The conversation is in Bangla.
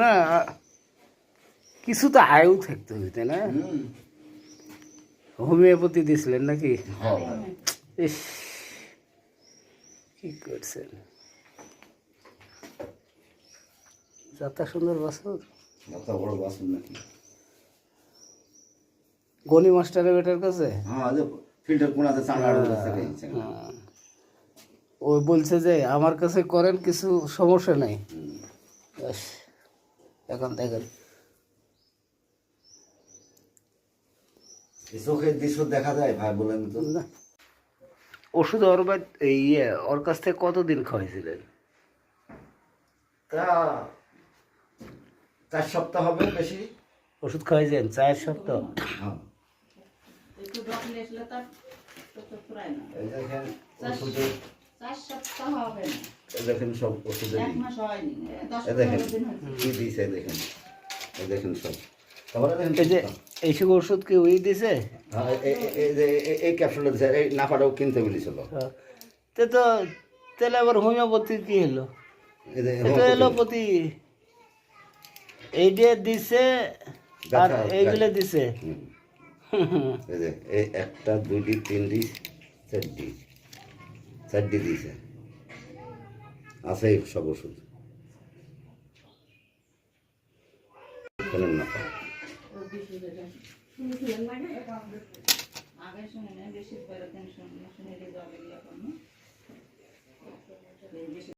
না কিছু তো আয়ু থাকতে হইতে না। হোমিওপ্যাথি দিছিলেন নাকি? ইস কি করছেন, যত সুন্দর বাছুর, যত বড় বাছুর নাকি গনি মাস্টারের বেটার কাছে। হ্যাঁ ফিল্টার কোনাতে চামড়া ও বলছে যে আমার কাছে করেন, কিছু সমস্যা নাই। ব্যাস, এখন দেখেন চোখের দৃশ্য দেখা যায় ভাই, বলেন তো। না, ওষুধ ওর ওর কাছ থেকে কতদিন খাওয়াইছিলেন? তা 4 সপ্তাহ হবে বেশি। ওষুধ খাওয়াইছেন 4 সপ্তাহ? হ্যাঁ। এই দেখেন ওষুধের, দেখেন সব ওষুধের দেখেন কি দিয়েছে, দেখেন এই দেখেন সব। তারপরে দেখেন এই যে এইসব ওষুধ কি ওই দিছে? এই ক্যাপসুলটা দিছে, এই নাফাটাও কিনতে বলেছিল। তো তাহলে আবার হোমিওপ্যাথি কি হলো? এটা এলোপ্যাথি, এইটা দিছে আর এইগুলো দিছে। এই যে এই 1টা 2টি 3টি 4টি দিয়েছে, আছে সব ওষুধ। কেন না আগে শুনে বেশি